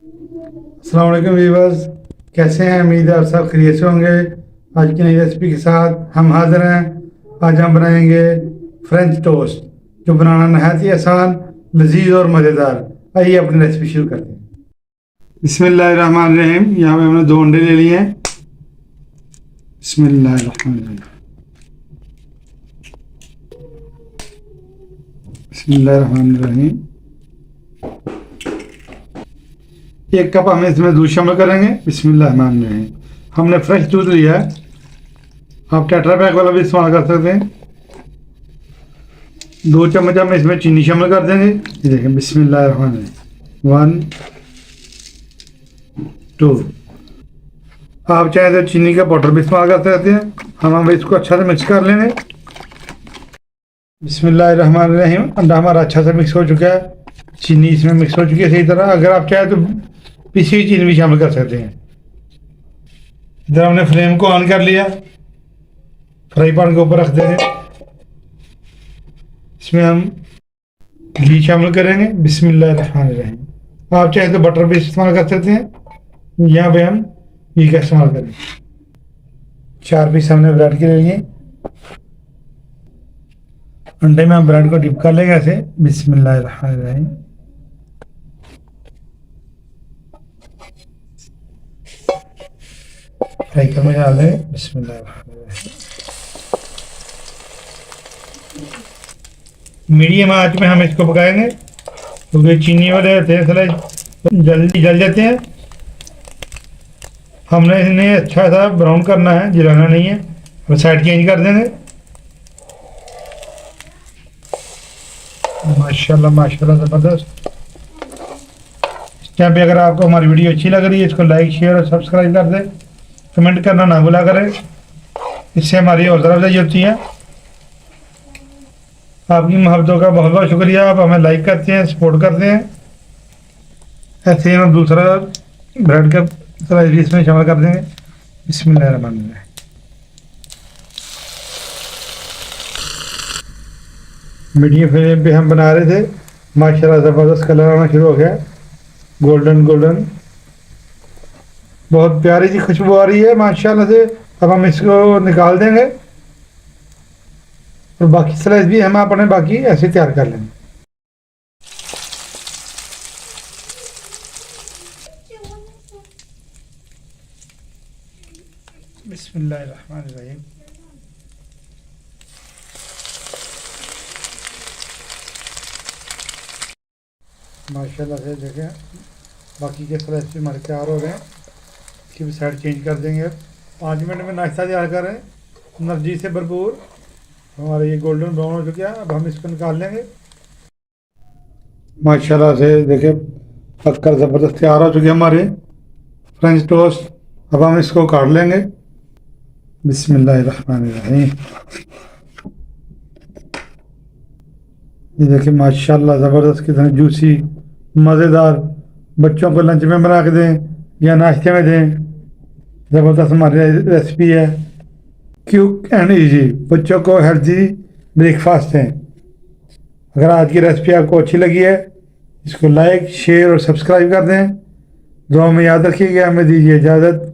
अस्सलाम वालेकुम व्यूअर्स, कैसे हैं? उम्मीद है आप सब खैरियत से होंगे। आज की नई रेसिपी के साथ हम हाजिर हैं। आज हम बनाएंगे फ्रेंच टोस्ट, जो बनाना नहायत ही आसान, लजीज और मज़ेदार। आइए अपनी रेसिपी शुरू करते हैं। बिस्मिल्लाहिर्रहमानिर्रहीम। यहाँ पे हमने 2 अंडे ले लिए हैं। बिस्मिल्लाहिर्रहमानिर्रहीम। बिस्मिल्लाहिर्रहमानिर्रहीम। 1 कप हम इसमें दूध शामिल करेंगे। बिस्मिल्लाहिर्रहमानिर्रहीम। हमने फ्रेश दूध लिया है, आप टेट्रा पैक वाला भी इस्तेमाल कर सकते हैं। 2 चम्मच हम इसमें चीनी शामिल कर देंगे। ये देखें, बिस्मिल्लाहिर्रहमानिर्रहीम। 1 2। आप चाहे तो चीनी का पाउडर भी इस्तेमाल कर सकते हैं। हम इसको अच्छा से मिक्स कर लेंगे। बिस्मिल्लाहिर्रहमानिर्रहीम। अंडा हमारा अच्छा से मिक्स हो चुका है, चीनी इसमें मिक्स हो चुकी है सही तरह। अगर आप चाहे तो पिसी हुई चीनी भी शामिल कर सकते हैं। इधर हमने फ्लेम को ऑन कर लिया, फ्राई पैन के ऊपर रख देंगे। इसमें हम घी शामिल करेंगे। बिस्मिल्लाहिर्रहमानिर्रहीम। आप चाहे तो बटर भी इस्तेमाल कर सकते हैं, यहाँ पे हम घी का इस्तेमाल करेंगे। 4 पीस हमने ब्रेड के ले लिए। अंडे में हम ब्रेड को डिप कर लेंगे ऐसे। बिस्मिल्लाहिर्रहमानिर्रहीम। फ्राई कर में डाल देंगे। बिस्मिल्लाहिर्रहमानिर्रहीम। मीडियम आंच में हम इसको पकाएंगे, क्योंकि चीनी वाले होते हैं थोड़े जल्दी जल जाते हैं। हमने इन्हें अच्छा सा ब्राउन करना है, जलाना नहीं है। और साइड चेंज कर देंगे। माशाल्लाह माशाल्लाह ज़बरदस्त। इस टाइम पे अगर आपको हमारी वीडियो अच्छी लग रही है, इसको लाइक शेयर और सब्सक्राइब कर दें। कमेंट करना ना भूला करें, इससे हमारी और ज़रा अफजाई होती है। आपकी मोहब्बतों का बहुत बहुत शुक्रिया। आप हमें लाइक करते हैं, सपोर्ट करते हैं। ऐसे ही हम दूसरा ब्रेड का स्लाइस भी इसमें शामिल कर देंगे। बिस्मिल्लाहिर्रहमानिर्रहीम। मीडियम फ्लेम पे हम बना रहे थे। माशाल्लाह ज़बरदस्त कलर आना शुरू हो गया, गोल्डन गोल्डन। बहुत प्यारी सी खुशबू आ रही है माशाल्लाह से। अब हम इसको निकाल देंगे और बाकी स्लाइस भी हम अपने बाकी ऐसे तैयार कर लेंगे। बिस्मिल्लाहिर्रहमानिर्रहीम। माशाल्लाह से देखें, बाकी के स्लाइस भी हमारे तैयार हो रहे हैं। इसकी भी साइड चेंज कर देंगे। 5 मिनट में नाश्ता तैयार करें, एनर्जी से भरपूर। हमारा ये गोल्डन ब्राउन हो चुका है, अब हम इसको निकाल लेंगे। माशाल्लाह से देखें, पककर ज़बरदस्त तैयार हो चुके हमारे फ्रेंच टोस्ट। अब हम इसको काट लेंगे। बिस्मिल्लाहिर्रहमानिर्रहीम। ये देखिए माशाल्लाह ज़बरदस्त, कितने जूसी, मज़ेदार। बच्चों को लंच में बना के दें या नाश्ते में दें, ज़बरदस्त हमारी रेसिपी है। क्विक एंड इजी, बच्चों को हेल्दी ब्रेकफास्ट है। अगर आज की रेसिपी आपको अच्छी लगी है, इसको लाइक शेयर और सब्सक्राइब कर दें। दुआ में याद रखिएगा। हमें दीजिए इजाज़त।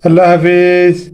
अल्लाह हाफिज़।